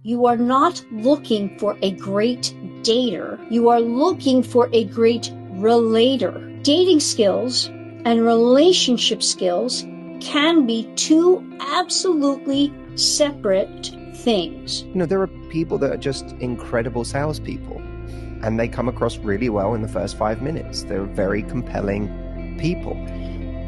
You are not looking for a great dater. You are looking for a great relator. Dating skills and relationship skills can be two absolutely separate things. There are people that are just incredible salespeople, and they come across really well in the first 5 minutes. They're very compelling people.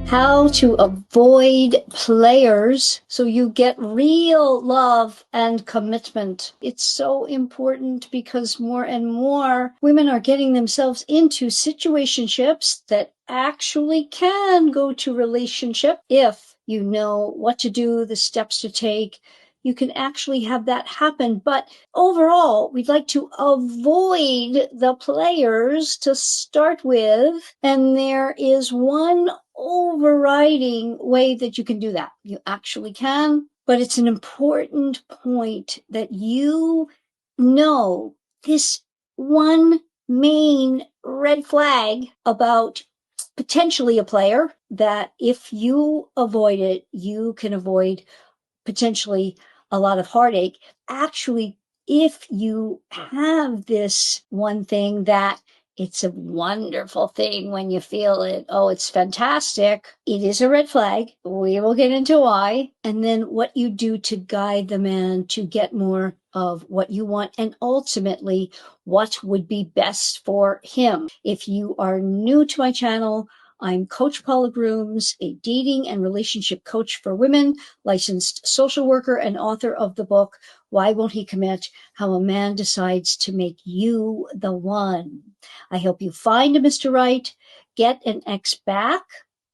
How to avoid players so you get real love and commitment. It's so important because more and more women are getting themselves into situationships that actually can go to relationship if you know what to do, the steps to take. You can actually have that happen. But overall, we'd like to avoid the players to start with. And there is one overriding way that you can do that. You actually can, but it's an important point that you know this one main red flag about potentially a player, that if you avoid it, you can avoid potentially a lot of heartache. Actually, if you have this one thing that it's a wonderful thing when you feel it. Oh, it's fantastic. It is a red flag. We will get into why. And then what you do to guide the man to get more of what you want and ultimately what would be best for him. If you are new to my channel, I'm Coach Paula Grooms, a dating and relationship coach for women, licensed social worker and author of the book, Why Won't He Commit? How a Man Decides to Make You the One. I help you find a Mr. Right, get an ex back,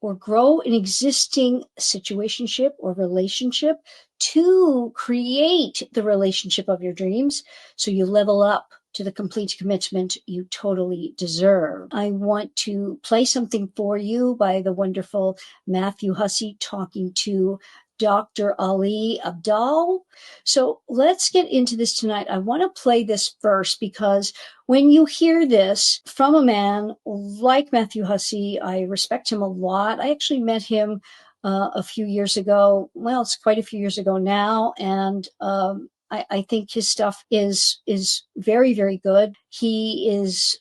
or grow an existing situationship or relationship to create the relationship of your dreams so you level up to the complete commitment you totally deserve. I want to play something for you by the wonderful Matthew Hussey talking to Dr. Ali Abdal. So let's get into this tonight. I want to play this first because when you hear this from a man like Matthew Hussey, I respect him a lot. I actually met him a few years ago. Well, it's quite a few years ago now. And I think his stuff is very, very good. He is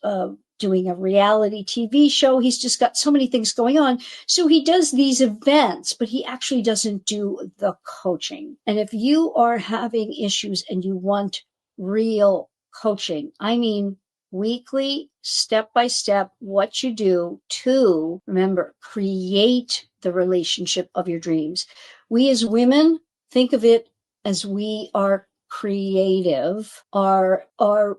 doing a reality TV show. He's just got so many things going on. So he does these events, but he actually doesn't do the coaching. And if you are having issues and you want real coaching, I mean weekly, step by step, what you do to, remember, create the relationship of your dreams. We as women think of it as we are creative. Our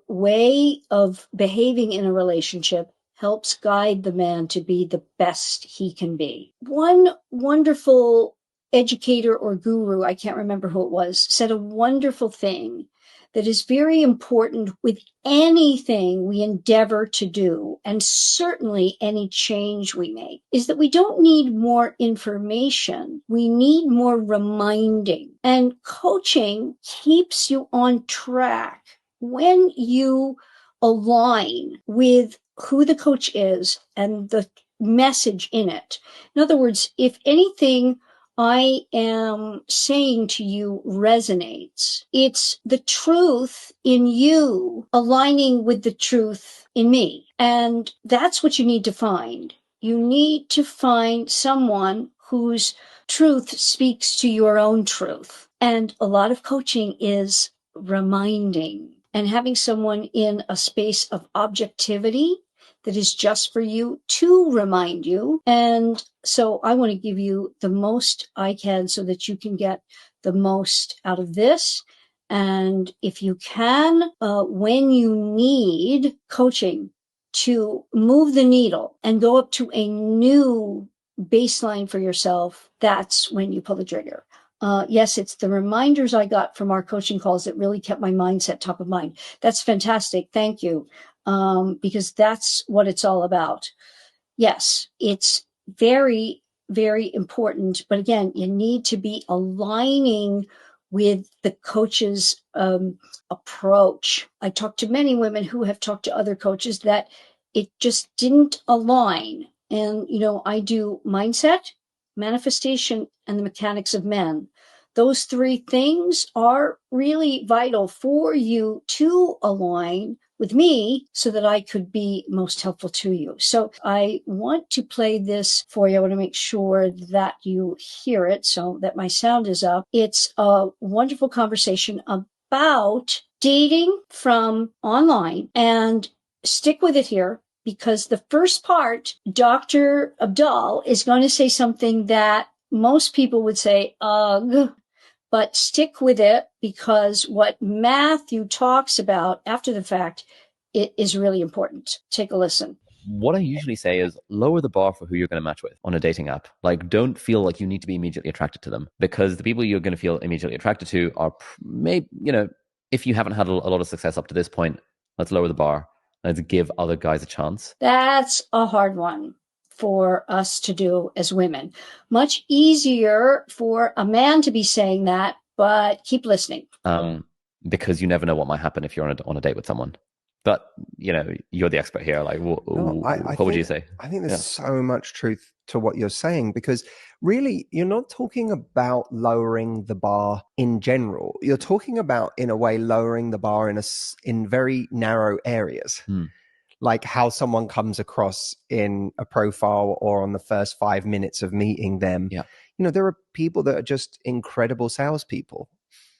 way of behaving in a relationship helps guide the man to be the best he can be. One wonderful educator or guru, I can't remember who it was, said a wonderful thing that is very important with anything we endeavor to do, and certainly any change we make, is that we don't need more information. We need more reminding. And coaching keeps you on track when you align with who the coach is and the message in it. In other words, if anything I am saying to you resonates, it's the truth in you aligning with the truth in me. And that's what you need to find. You need to find someone whose truth speaks to your own truth. And a lot of coaching is reminding and having someone in a space of objectivity that is just for you to remind you. And so I want to give you the most I can so that you can get the most out of this. And if you can, when you need coaching to move the needle and go up to a new baseline for yourself, that's when you pull the trigger. Yes, it's the reminders I got from our coaching calls that really kept my mindset top of mind. That's fantastic. Thank you. Because that's what it's all about. Yes, it's very, very important. But again, you need to be aligning with the coach's approach. I talked to many women who have talked to other coaches that it just didn't align. And, I do mindset, manifestation, and the mechanics of men. Those three things are really vital for you to align with me so that I could be most helpful to you. So I want to play this for you. I want to make sure that you hear it so that my sound is up. It's a wonderful conversation about dating from online, and stick with it here because the first part, Dr. Abdal is going to say something that most people would say, ugh, but stick with it because what Matthew talks about after the fact, it is really important. Take a listen. What I usually say is lower the bar for who you're going to match with on a dating app. Like, don't feel like you need to be immediately attracted to them, because the people you're going to feel immediately attracted to are maybe, if you haven't had a lot of success up to this point, let's lower the bar. Let's give other guys a chance. That's a hard one for us to do as women. Much easier for a man to be saying that, but keep listening. Because you never know what might happen if you're on a date with someone. But, you're the expert here. Like, what would you say? I think there's so much truth to what you're saying, because really, you're not talking about lowering the bar in general. You're talking about, in a way, lowering the bar in very narrow areas. Like how someone comes across in a profile or on the first 5 minutes of meeting them. Yeah. There are people that are just incredible salespeople,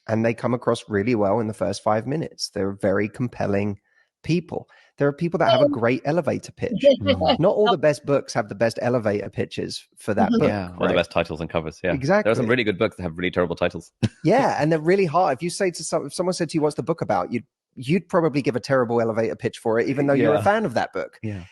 and they come across really well in the first 5 minutes. They're very compelling people. There are people that have a great elevator pitch. Not all the best books have the best elevator pitches for that book. Yeah, or the best titles and covers. Yeah, exactly. There are some really good books that have really terrible titles. Yeah, and they're really hard. If you say to if someone said to you, "What's the book about?" You'd probably give a terrible elevator pitch for it, even though you're a fan of that book. Yeah.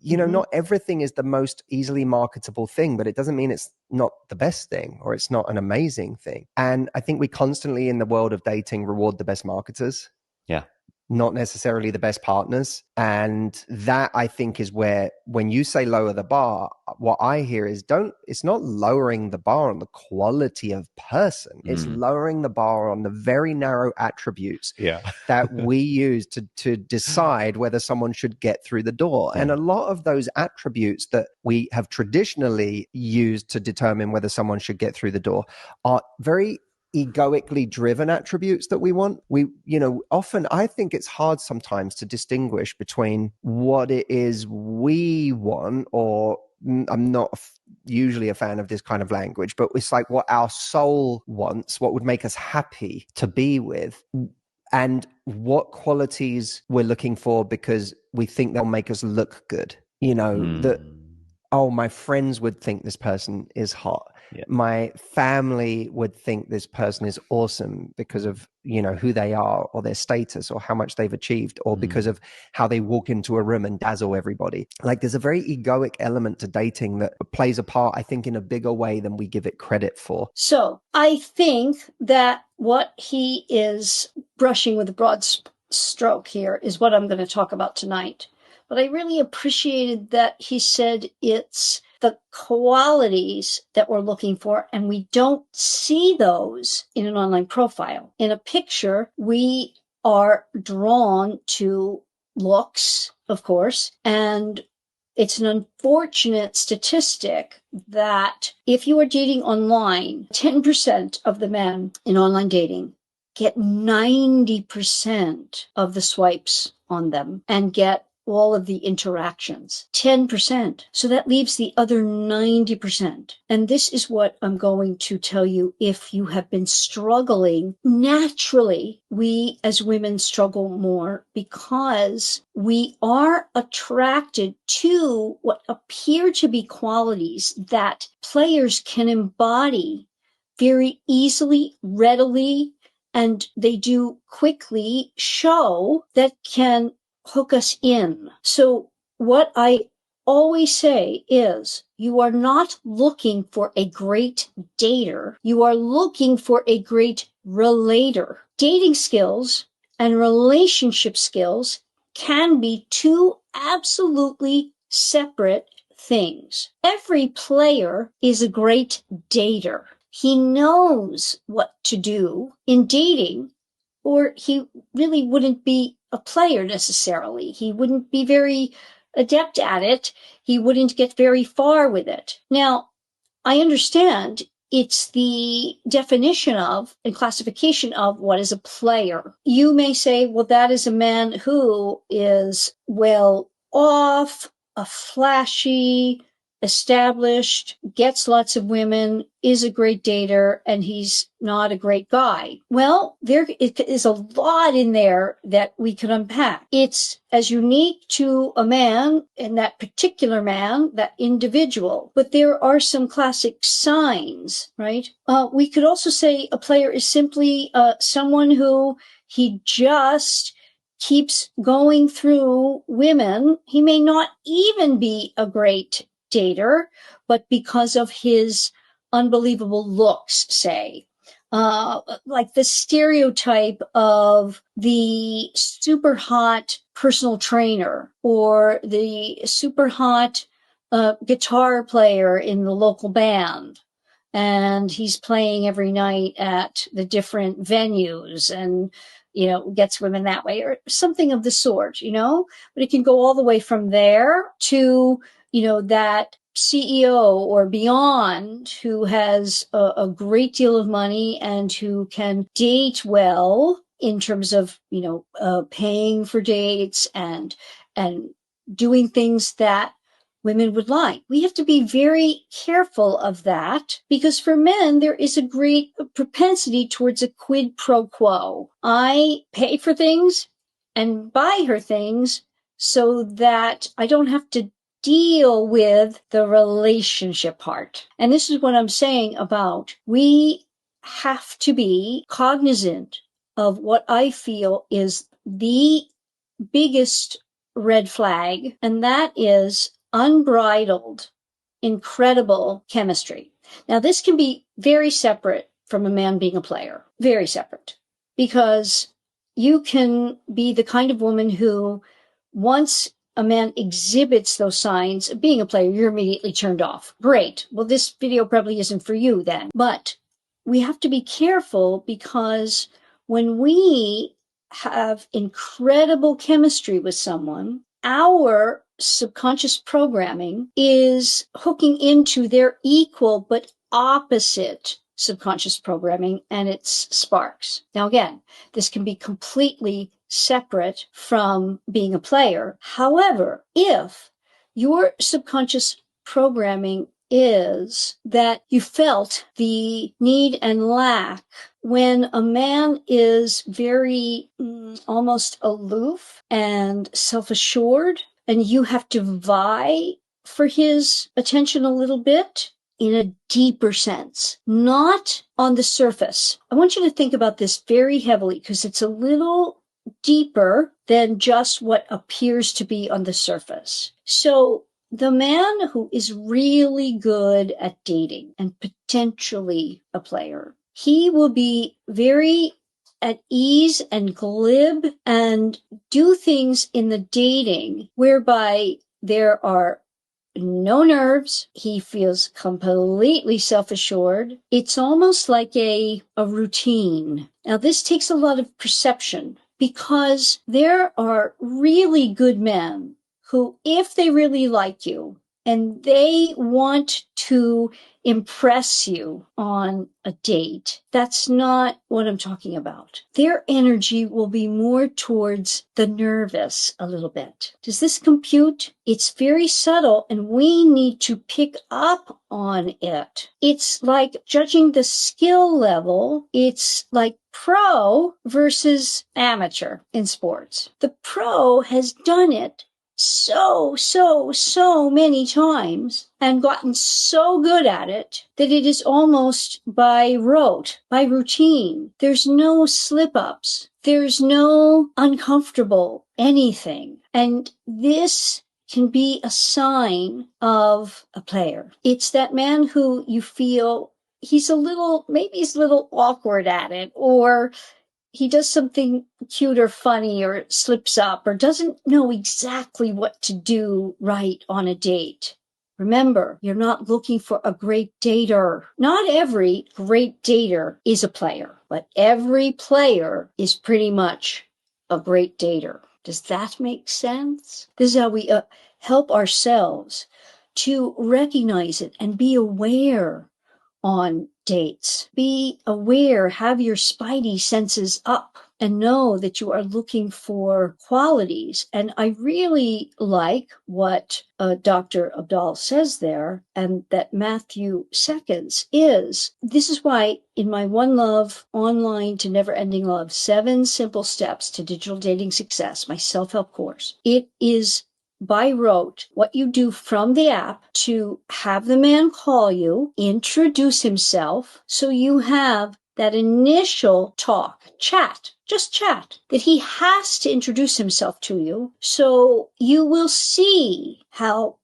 Not everything is the most easily marketable thing, but it doesn't mean it's not the best thing or it's not an amazing thing. And I think we constantly, in the world of dating, reward the best marketers. Yeah. Not necessarily the best partners. And that, I think, is where, when you say lower the bar, what I hear is it's not lowering the bar on the quality of person. It's lowering the bar on the very narrow attributes that we use to decide whether someone should get through the door. And a lot of those attributes that we have traditionally used to determine whether someone should get through the door are very egoically driven attributes that we want. Often I think it's hard sometimes to distinguish between what it is we want, or I'm not usually a fan of this kind of language, but it's like what our soul wants, what would make us happy to be with, and what qualities we're looking for because we think they'll make us look good. My friends would think this person is hot. Yeah. My family would think this person is awesome because of, who they are or their status or how much they've achieved, or because of how they walk into a room and dazzle everybody. Like, there's a very egoic element to dating that plays a part, I think, in a bigger way than we give it credit for. So I think that what he is brushing with a broad stroke here is what I'm going to talk about tonight. But I really appreciated that he said it's the qualities that we're looking for, and we don't see those in an online profile. In a picture, we are drawn to looks, of course, and it's an unfortunate statistic that if you are dating online, 10% of the men in online dating get 90% of the swipes on them and get all of the interactions, 10%. So that leaves the other 90%. And this is what I'm going to tell you. If you have been struggling, naturally, we as women struggle more because we are attracted to what appear to be qualities that players can embody very easily, readily, and they do quickly show that can hook us in. So what I always say is, you are not looking for a great dater. You are looking for a great relator. Dating skills and relationship skills can be two absolutely separate things. Every player is a great dater. He knows what to do in dating, or he really wouldn't be a player necessarily. He wouldn't be very adept at it. He wouldn't get very far with it. Now, I understand it's the definition of and classification of what is a player. You may say, well, that is a man who is well off, a flashy, established, gets lots of women, is a great dater, and he's not a great guy. Well, there is a lot in there that we can unpack. It's as unique to a man and that particular man, that individual, but there are some classic signs, right? We could also say a player is simply someone who he just keeps going through women. He may not even be a great dater, but because of his unbelievable looks, say, like the stereotype of the super hot personal trainer or the super hot guitar player in the local band. And he's playing every night at the different venues and, gets women that way or something of the sort, but it can go all the way from there to, that CEO or beyond who has a great deal of money and who can date well in terms of, paying for dates and doing things that women would like. We have to be very careful of that because for men, there is a great propensity towards a quid pro quo. I pay for things and buy her things so that I don't have to deal with the relationship part. And this is what I'm saying about we have to be cognizant of what I feel is the biggest red flag, and that is unbridled, incredible chemistry. Now, this can be very separate from a man being a player, very separate, because you can be the kind of woman who, once a man exhibits those signs of being a player, you're immediately turned off. Great. Well, this video probably isn't for you then. But we have to be careful because when we have incredible chemistry with someone, our subconscious programming is hooking into their equal but opposite subconscious programming and its sparks. Now, again, this can be completely separate from being a player. However, if your subconscious programming is that you felt the need and lack when a man is very almost aloof and self-assured, and you have to vie for his attention a little bit in a deeper sense, not on the surface. I want you to think about this very heavily because it's a little deeper than just what appears to be on the surface. So the man who is really good at dating and potentially a player, he will be very at ease and glib and do things in the dating whereby there are no nerves. He feels completely self-assured. It's almost like a routine. Now, this takes a lot of perception because there are really good men who, if they really like you and they want to impress you on a date, that's not what I'm talking about. Their energy will be more towards the nervous a little bit. Does this compute? It's very subtle and we need to pick up on it. It's like judging the skill level. It's like pro versus amateur in sports. The pro has done it so many times and gotten so good at it that it is almost by rote, by routine. There's no slip-ups. There's no uncomfortable anything. And this can be a sign of a player. It's that man who you feel maybe he's a little awkward at it, or he does something cute or funny or slips up or doesn't know exactly what to do right on a date. Remember, you're not looking for a great dater. Not every great dater is a player, but every player is pretty much a great dater. Does that make sense? This is how we help ourselves to recognize it and be aware on dates. Be aware, have your spidey senses up, and know that you are looking for qualities. And I really like what Dr. Abdal says there, and that Matthew seconds is. This is why in my One Love Online to Never Ending Love, 7 Simple Steps to Digital Dating Success, my self-help course, it is by rote what you do from the app to have the man call you, introduce himself, so you have that initial talk, just chat, that he has to introduce himself to you. So you will see how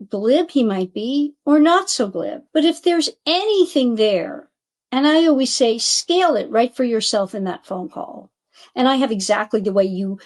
glib he might be or not so glib. But if there's anything there, and I always say, scale it right for yourself in that phone call. And I have exactly the way you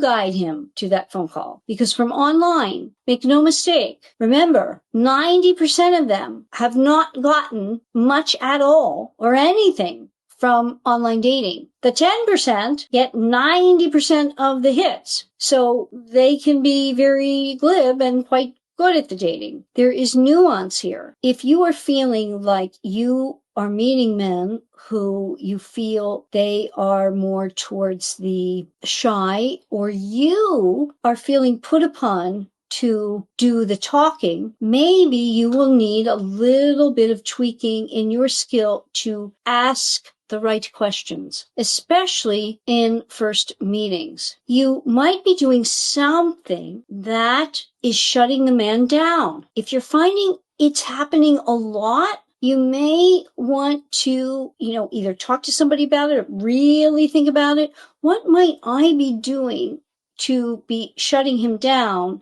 guide him to that phone call. Because from online, make no mistake, remember, 90% of them have not gotten much at all or anything from online dating. The 10% get 90% of the hits. So they can be very glib and quite good at the dating. There is nuance here. If you are feeling like you are meeting men who you feel they are more towards the shy, or you are feeling put upon to do the talking, maybe you will need a little bit of tweaking in your skill to ask the right questions, especially in first meetings. You might be doing something that is shutting the man down. If you're finding it's happening a lot, you may want to, either talk to somebody about it or really think about it. What might I be doing to be shutting him down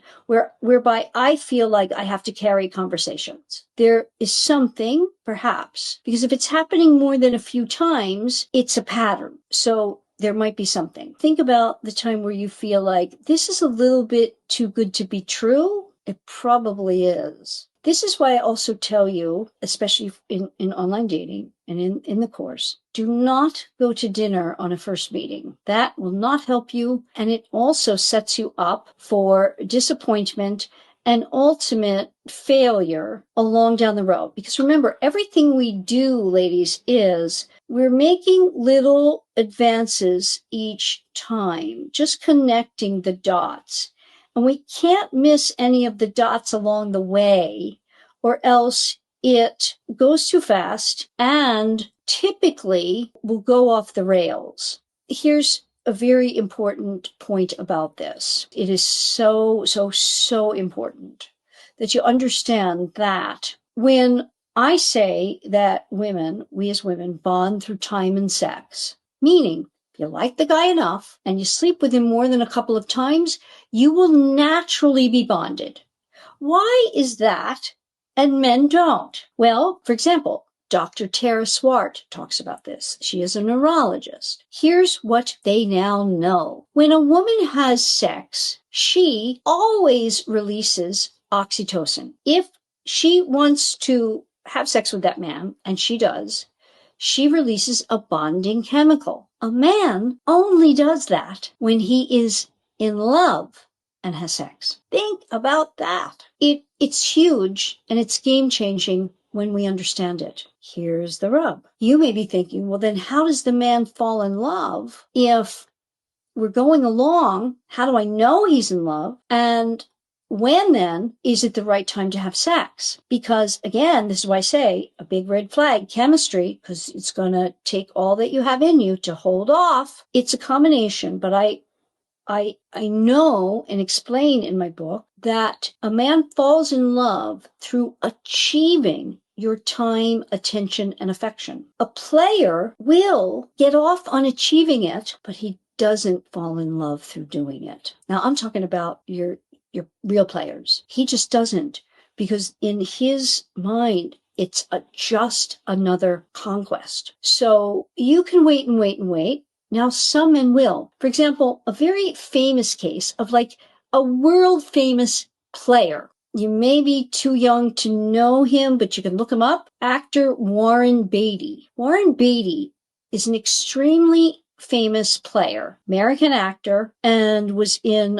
whereby I feel like I have to carry conversations? There is something, perhaps, because if it's happening more than a few times, it's a pattern. So there might be something. Think about the time where you feel like this is a little bit too good to be true. It probably is. This is why I also tell you, especially in online dating and in the course, do not go to dinner on a first meeting. That will not help you. And it also sets you up for disappointment and ultimate failure along down the road. Because remember, everything we do, ladies, is we're making little advances each time, just connecting the dots. And we can't miss any of the dots along the way, or else it goes too fast and typically will go off the rails. Here's a very important point about this. It is so important that you understand that when I say that we as women bond through time and sex, meaning if you like the guy enough and you sleep with him more than a couple of times, you will naturally be bonded. Why is that and men don't? Well, for example, Dr. Tara Swart talks about this. She is a neurologist. Here's what they now know. When a woman has sex, she always releases oxytocin. If she wants to have sex with that man, and she does, she releases a bonding chemical. A man only does that when he is in love and has sex. Think about that. It's huge and it's game-changing when we understand it. Here's the rub. You may be thinking, well, then how does the man fall in love if we're going along? How do I know he's in love? And when then is it the right time to have sex? Because again, this is why I say a big red flag, chemistry, because it's going to take all that you have in you to hold off. It's a combination, but I know and explain in my book that a man falls in love through achieving your time, attention, and affection. A player will get off on achieving it, but he doesn't fall in love through doing it. Now, I'm talking about your real players. He just doesn't, because in his mind, it's just another conquest. So you can wait and wait and wait. Now, some men will. For example, a very famous case of like a world famous player. You may be too young to know him, but you can look him up. Actor Warren Beatty. Warren Beatty is an extremely famous player, American actor, and was in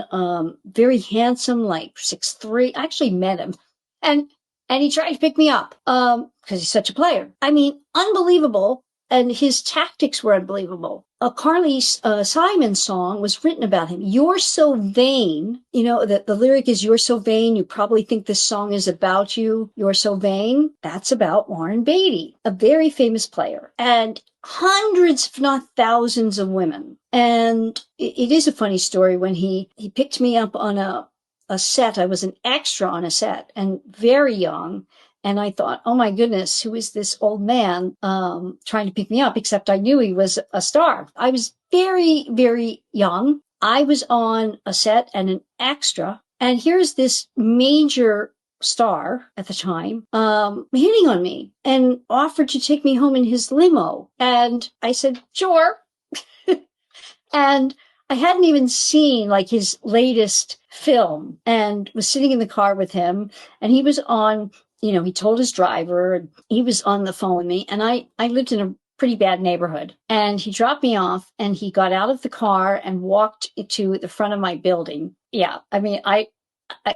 very handsome, like 6'3". I actually met him. And and he tried to pick me up because he's such a player. I mean, unbelievable. And his tactics were unbelievable. A Carly Simon song was written about him. You're so vain. You know, the lyric is, you're so vain. You probably think this song is about you. You're so vain. That's about Warren Beatty, a very famous player. And hundreds, if not thousands of women. And it is a funny story. When he picked me up on a set, I was an extra on a set and very young. And I thought, oh my goodness, who is this old man trying to pick me up? Except I knew he was a star. I was very, very young. I was on a set and an extra. And here's this major star at the time hitting on me and offered to take me home in his limo. And I said, sure. And I hadn't even seen like his latest film, and was sitting in the car with him, and he was on, you know, he told his driver, and he was on the phone with me, and I lived in a pretty bad neighborhood, and he dropped me off, and he got out of the car and walked to the front of my building. Yeah. I mean, I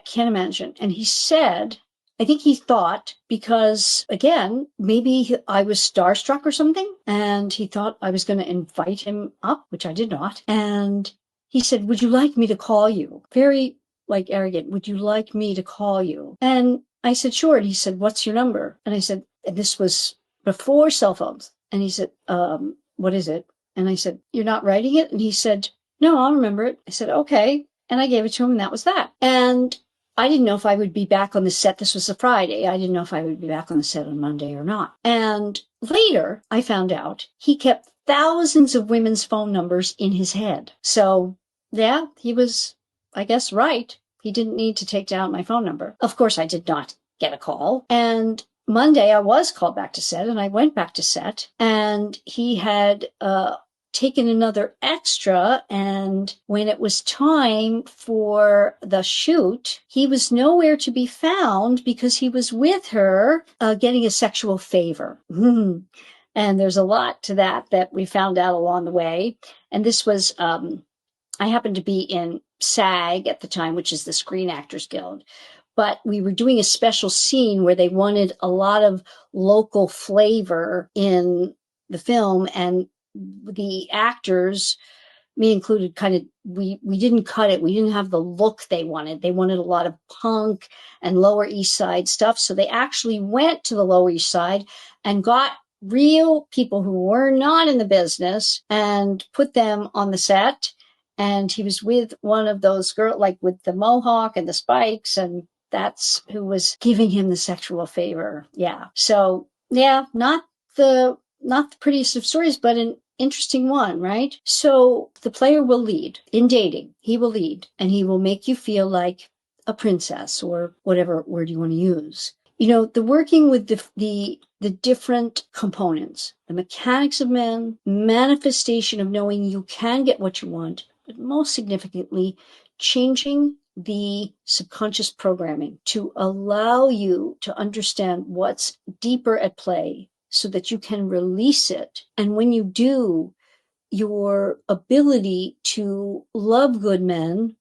can't imagine. And he said, I think he thought, because again, maybe I was starstruck or something, and he thought I was going to invite him up, which I did not. And he said, would you like me to call you? Very like arrogant. Would you like me to call you? And I said, sure. And he said, what's your number? And I said, and this was before cell phones. And he said, what is it? And I said, you're not writing it? And he said, no, I'll remember it. I said, okay. And I gave it to him, and that was that. And I didn't know if I would be back on the set. This was a Friday. I didn't know if I would be back on the set on Monday or not. And later, I found out he kept thousands of women's phone numbers in his head. So, yeah, he was, I guess, right. He didn't need to take down my phone number. Of course, I did not get a call. And Monday, I was called back to set, and I went back to set, and he had taken another extra, and when it was time for the shoot, he was nowhere to be found because he was with her getting a sexual favor. And there's a lot to that we found out along the way. And this was, I happened to be in SAG at the time, which is the Screen Actors Guild. But we were doing a special scene where they wanted a lot of local flavor in the film, and the actors, me included, kind of, we didn't cut it. We didn't have the look they wanted. They wanted a lot of punk and Lower East Side stuff. So they actually went to the Lower East Side and got real people who were not in the business and put them on the set. And he was with one of those girls, like with the mohawk and the spikes, and that's who was giving him the sexual favor. Yeah. So yeah, not the prettiest of stories, but an interesting one, right? So the player will lead in dating. He will lead, and he will make you feel like a princess, or whatever word you want to use. You know, the working with the different components, the mechanics of men, manifestation of knowing you can get what you want, but most significantly, changing the subconscious programming to allow you to understand what's deeper at play, so that you can release it. And when you do, your ability to love good men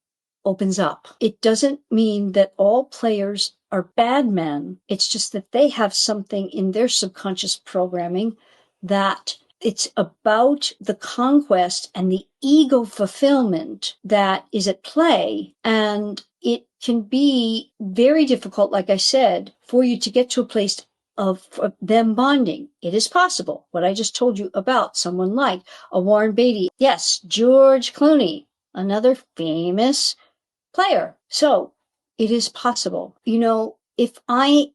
opens up. It doesn't mean that all players are bad men. It's just that they have something in their subconscious programming that it's about the conquest and the ego fulfillment that is at play. And it can be very difficult, like I said, for you to get to a place of them bonding. It is possible. What I just told you about someone like a Warren Beatty. Yes, George Clooney, another famous player. So it is possible. You know, if I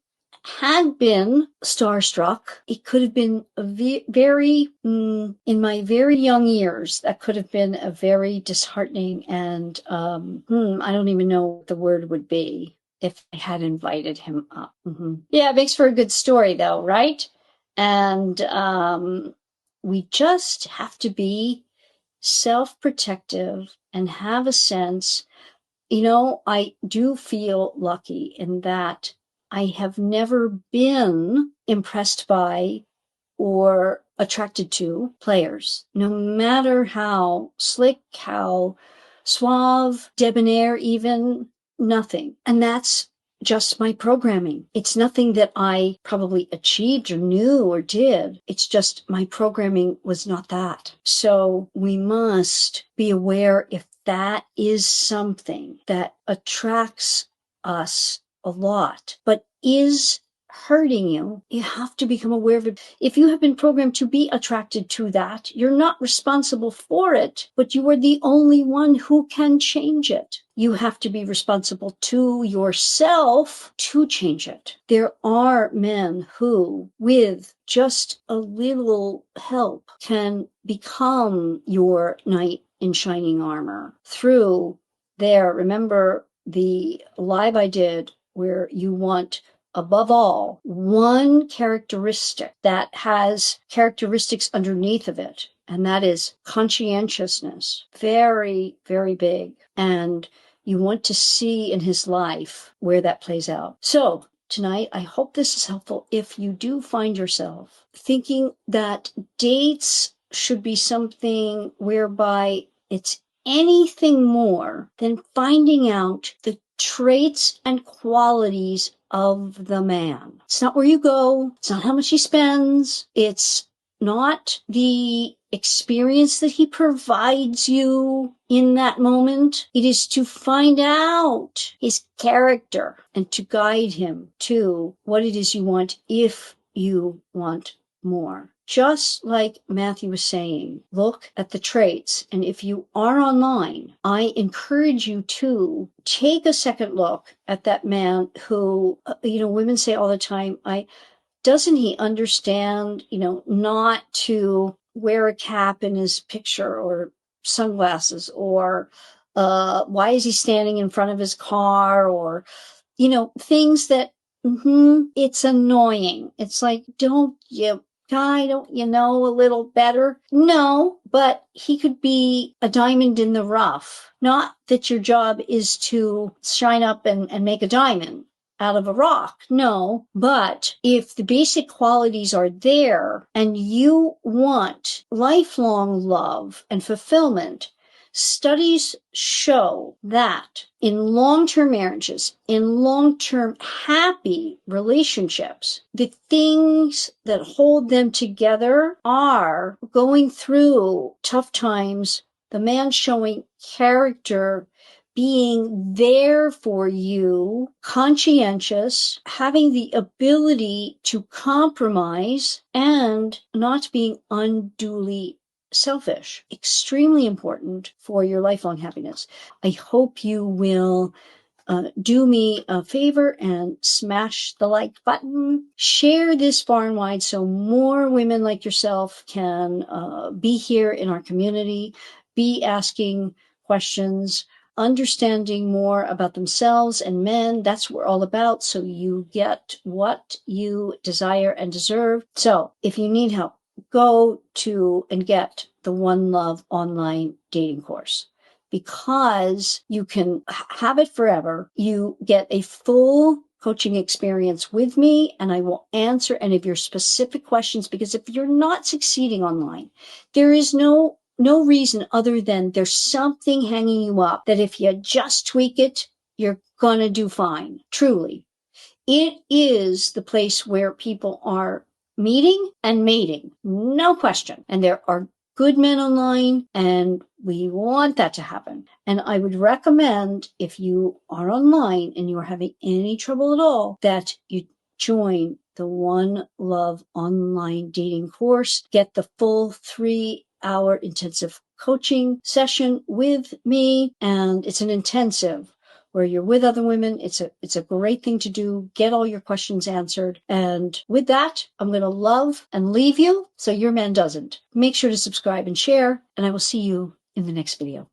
had been starstruck, it could have been a very, in my very young years, that could have been a very disheartening and, I don't even know what the word would be if I had invited him up. Yeah, it makes for a good story though, right? And we just have to be self-protective and have a sense. You know, I do feel lucky in that I have never been impressed by or attracted to players, no matter how slick, how suave, debonair, even, nothing. And that's just my programming. It's nothing that I probably achieved or knew or did. It's just my programming was not that. So we must be aware if that is something that attracts us a lot, but is hurting you, you have to become aware of it. If you have been programmed to be attracted to that, you're not responsible for it, but you are the only one who can change it. You have to be responsible to yourself to change it. There are men who, with just a little help, can become your knight in shining armor through remember the live I did where you want, above all, one characteristic that has characteristics underneath of it, and that is conscientiousness. Very, very big. And you want to see in his life where that plays out. So tonight, I hope this is helpful. If you do find yourself thinking that dates should be something whereby it's anything more than finding out the traits and qualities of the man. It's not where you go. It's not how much he spends. It's not the experience that he provides you in that moment. It is to find out his character and to guide him to what it is you want if you want more. Just like Matthew was saying, look at the traits. And if you are online, I encourage you to take a second look at that man who, women say all the time, doesn't he understand, not to wear a cap in his picture or sunglasses, or why is he standing in front of his car, or, things that, it's annoying. It's like, don't you know a little better? No, but he could be a diamond in the rough. Not that your job is to shine up and make a diamond out of a rock. No, but if the basic qualities are there and you want lifelong love and fulfillment, studies show that in long-term marriages, in long-term happy relationships, the things that hold them together are going through tough times, the man showing character, being there for you, conscientious, having the ability to compromise, and not being unduly selfish. Extremely important for your lifelong happiness. I hope you will do me a favor and smash the like button. Share this far and wide so more women like yourself can be here in our community, be asking questions, understanding more about themselves and men. That's what we're all about, so you get what you desire and deserve. So if you need help, go to and get the One Love online dating course, because you can have it forever. You get a full coaching experience with me, and I will answer any of your specific questions, because if you're not succeeding online, there is no reason other than there's something hanging you up that if you just tweak it, you're gonna do fine. Truly. It is the place where people are meeting and mating. No question. And there are good men online, and we want that to happen. And I would recommend, if you are online and you are having any trouble at all, that you join the One Love online dating course. Get the full 3-hour intensive coaching session with me. And it's an intensive where you're with other women. It's a great thing to do. Get all your questions answered. And with that, I'm going to love and leave you so your man doesn't. Make sure to subscribe and share, and I will see you in the next video.